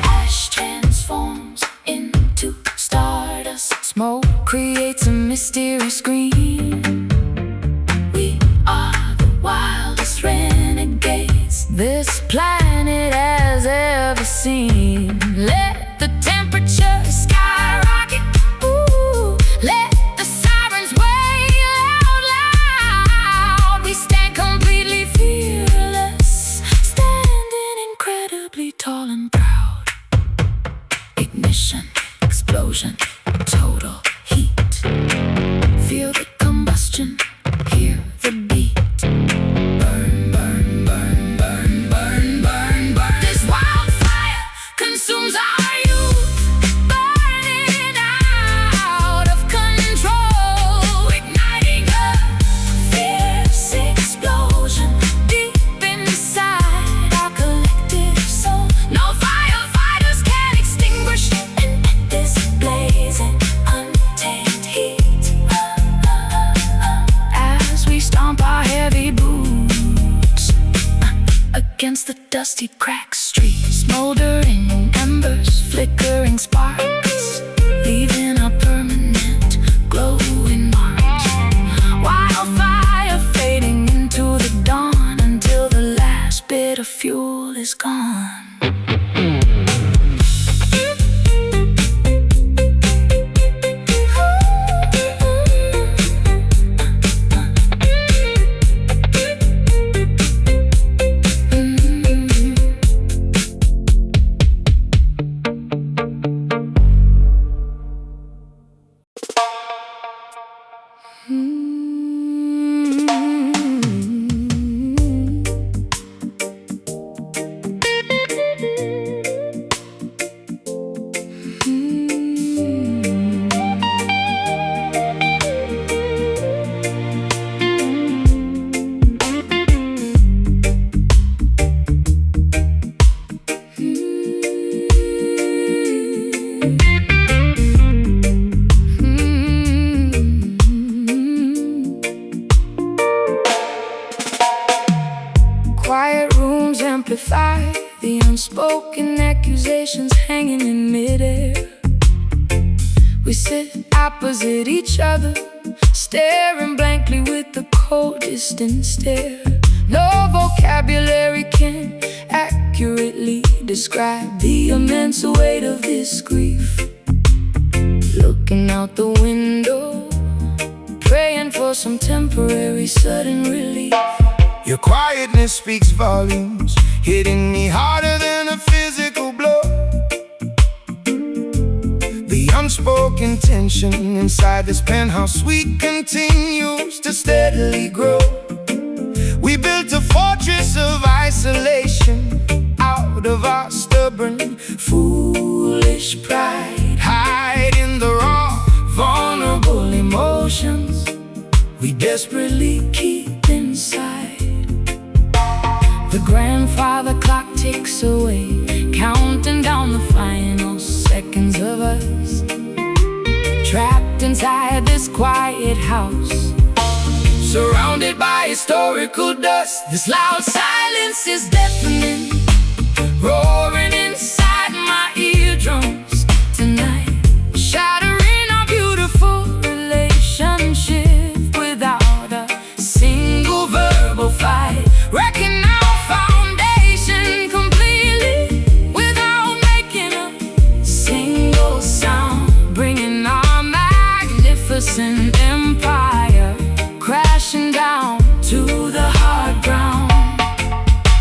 S1: Ash transforms into stardust. Smoke creates a mysterious scream. We are the wildest renegades this planet has ever seen. Let the temperature skyrocket. Ooh, let the sirens wail out against the dusty cracked streets. Smoldering embers, flickering sparks, leaving a permanent glowing marks. Wildfire fading into the dawn until the last bit of fuel is gone.
S2: Quiet rooms amplify the unspoken accusations hanging in midair. We sit opposite each other, staring blankly with the cold, distant stare. No vocabulary can accurately describe the immense weight of this grief. Looking out the window, praying for some temporary sudden relief. Your quietness speaks volumes, hitting me harder than a physical blow. The unspoken tension inside this penthouse suite continues to steadily grow. We built a fortress of isolation out of our stubborn, foolish pride. Hiding the raw, vulnerable emotions we desperately keep inside. The grandfather clock ticks away, counting down the final seconds of us, trapped inside this quiet house, surrounded by historical dust. This loud silence is deafening, roaring inside my eardrums tonight, shattering our beautiful relationship without a single verbal fight, wrecking our foundation completely without making a single sound, bringing our magnificent empire crashing down to the hard ground.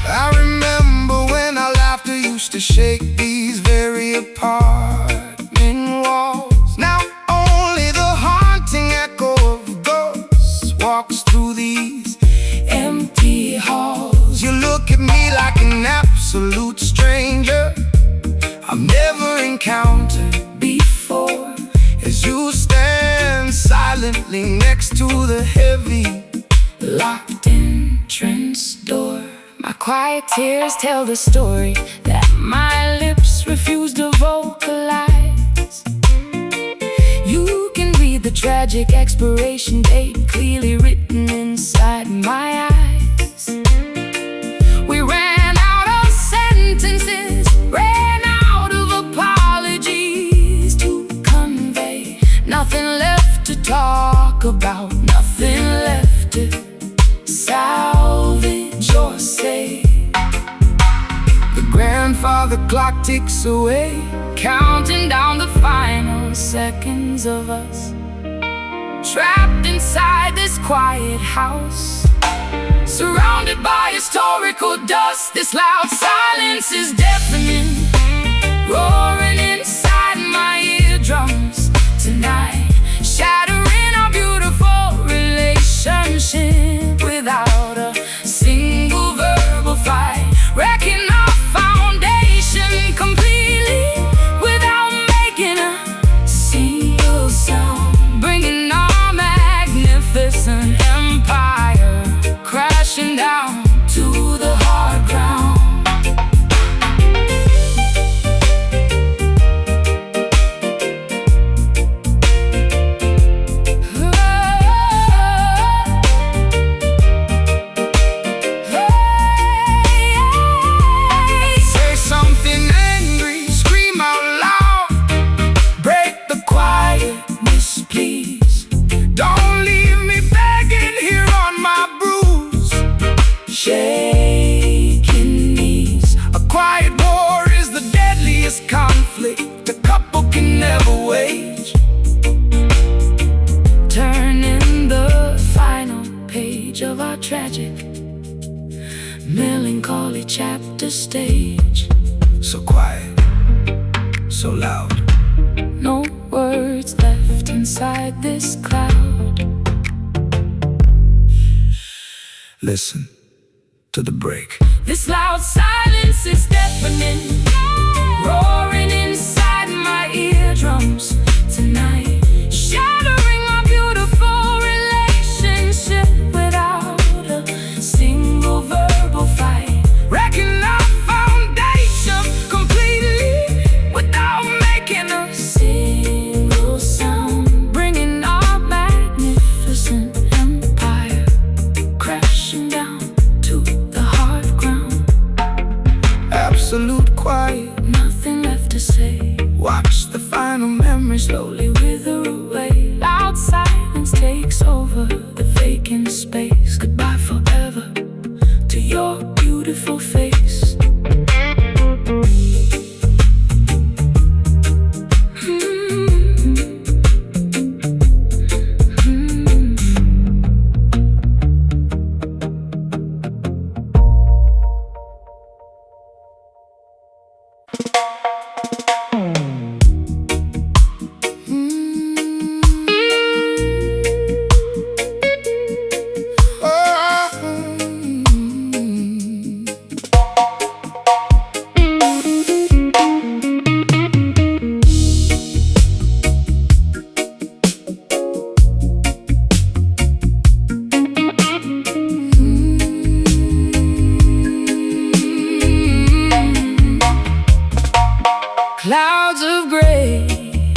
S2: I remember when our laughter used to shake these very apartment walls. Now only the haunting echo of ghosts walks through these empty halls. You look at me like an absolute stranger I've never encountered before, as you stand silently next to the heavy, locked entrance door. My quiet tears tell the story that my lips refuse to vocalize. You can read the tragic expiration date clearly written inside my eyes. We ran out of sentences, ran out of apologies to convey. Nothing left to talk about, nothing left to salvage or say. The grandfather clock ticks away, counting down the final seconds of us, trapped inside this quiet house, surrounded by historical dust. This loud silence is deafening, roaring inside my eardrums tonight, shattering our beautiful relationship without a single verbal fight, wrecking our foundation completely without making a single sound, bringing our magnificent empire crashing down to the hard ground.
S1: of our tragic, melancholy chapter stage.
S2: So quiet, so loud,
S1: no words left inside this cloud.
S2: Listen to the break.
S1: This loud silence is deafening, roaring inside my eardrums tonight, shattering our beautiful relationship without a single verbal fight, wrecking our foundation completely without making a single sound, bringing our magnificent empire crashing down to the hard ground.
S2: Absolute quiet,
S1: Nothing left to say.
S2: watch the final memory slowly
S1: Wither away. Loud silence takes over the vacant space. Goodbye forever to your beautiful face. Clouds of gray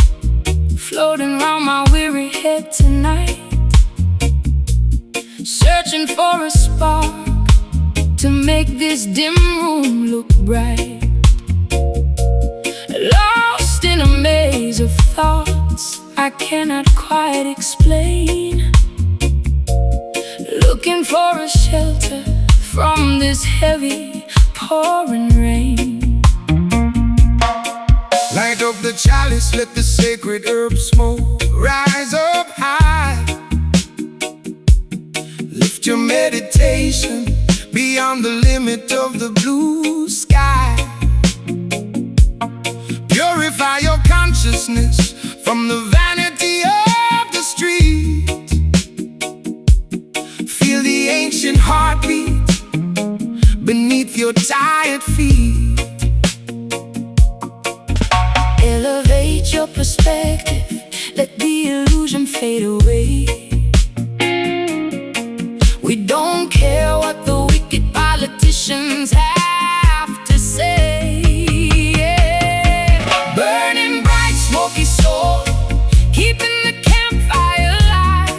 S1: floating round my weary head tonight, searching for a spark to make this dim room look bright. Lost in a maze of thoughts I cannot quite explain, looking for a shelter from this heavy pouring rain.
S2: Light up the chalice, let the sacred herb smoke rise up high. Lift your meditation beyond the limit of the blue sky. Purify your consciousness from the vanity of the street. Feel the ancient heartbeat beneath your tired feet.
S1: Elevate your perspective, let the illusion fade away. We don't care what the wicked politicians have to say. Yeah. Burning bright, smoky soul, keeping the campfire alive.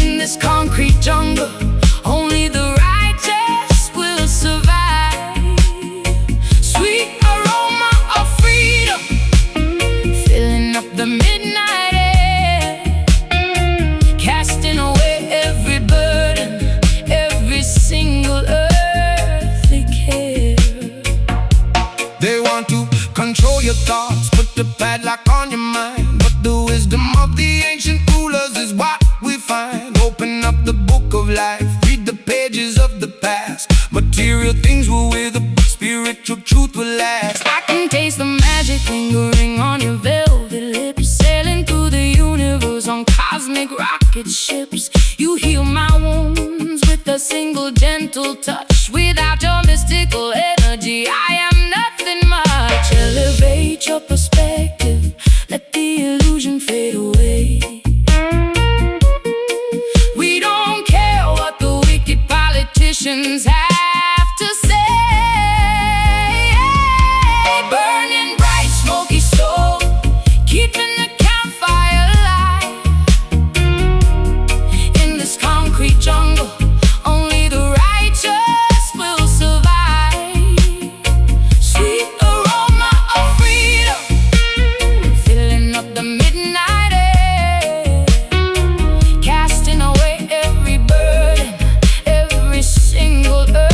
S1: In this concrete jungle, only the righteous will survive. Sweet aroma of freedom, filling up the midnight air, casting away every burden, every single earthly care.
S2: They want to control your thoughts, put the padlock on your mind, but the wisdom of the ancient rulers is what we find. Open up the book of life, read the pages of the past. Material things will wither, but spiritual truth will last.
S1: I can taste the magic lingering on your velvet lips, sailing through the universe on cosmic rocket ships. You heal my wounds with a single gentle touch. Without your mystical energy, I am nothing much. Elevate your perspective, let the illusion fade away. We don't care what the wicked politicians have to say. Burning bright, smoky soul, keeping the campfire alive. In this concrete jungle, only the righteous will survive. Sweet aroma of freedom, filling up the midnight air, casting away every burden, every single earth.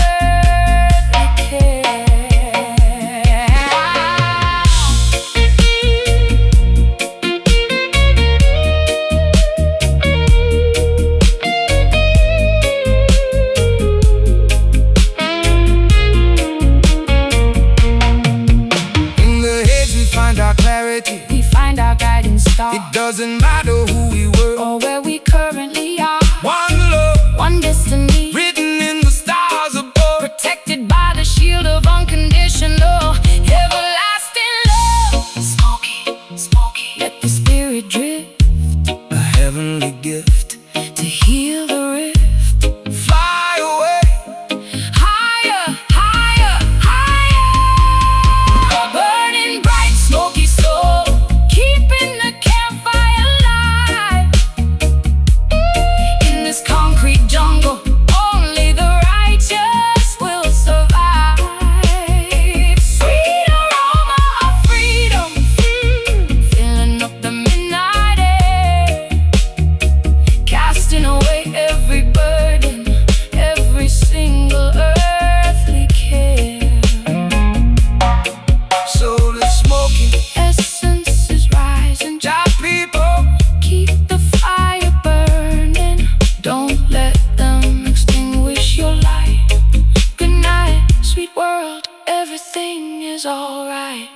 S1: let them extinguish your light. Good night, sweet world, everything is alright.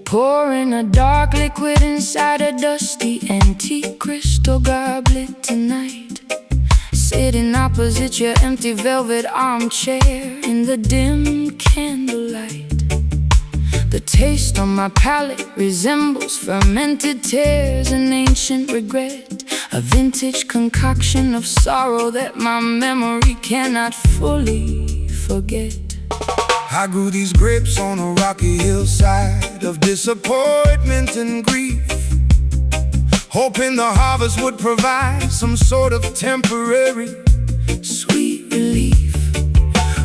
S1: Pouring a dark liquid inside a dusty antique crystal goblet tonight. Sitting opposite your empty velvet armchair in the dim candlelight. The taste on my palate resembles fermented tears and ancient regret, a vintage concoction of sorrow that my memory cannot fully forget.
S2: I grew these grapes on a rocky hillside of disappointment and grief, hoping the harvest would provide some sort of temporary
S1: Sweet relief.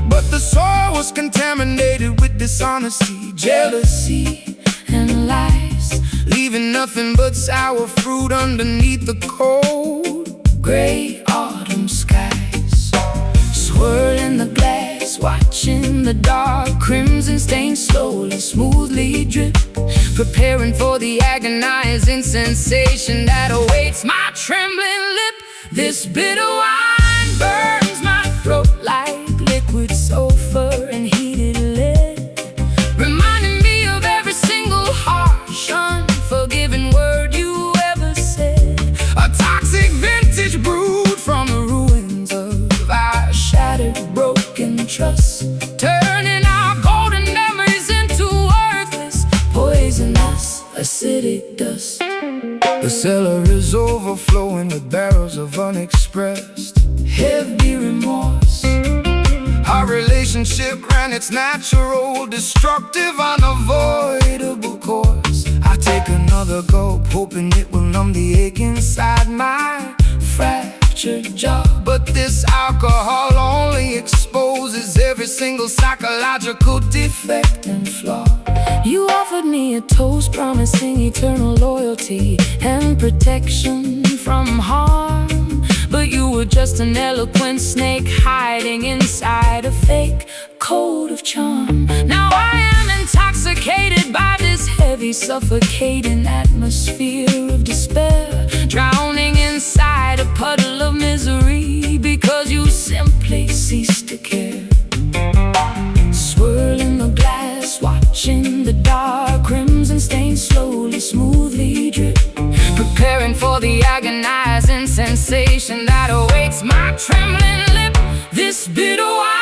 S2: But the soil was contaminated with dishonesty,
S1: Jealousy and lies,
S2: leaving nothing but sour fruit underneath the cold
S1: gray autumn skies. Swirling the glass, watching the dark crimson stain slowly, smoothly drip, preparing for the agonizing sensation that awaits my trembling lip. This bitter wine burns my throat like liquid sulfur and heated lead, reminding me of every single harsh, unforgiving word you ever said.
S2: A toxic vintage brewed from the ruins of our
S1: Shattered, broken trust, turning our golden memories into worthless, poisonous, acidic dust.
S2: The cellar is overflowing with barrels of unexpressed
S1: Heavy remorse.
S2: Our relationship ran its natural, destructive, unavoidable course. I take another gulp, hoping it will numb the ache inside my
S1: Fractured jaw.
S2: But this alcohol only exposes every single psychological defect
S1: And flaw. You offered me a toast promising eternal loyalty and protection from harm, but you were just an eloquent snake hiding inside a fake coat of charm. Now I am intoxicated by this heavy, suffocating atmosphere of despair, drowning inside a puddle of misery because you simply ceased to care. Swirling the glass, watching the dark crimson stain slowly, smoothly drip, preparing for the agonizing sensation that awaits my trembling lip. This bitter wine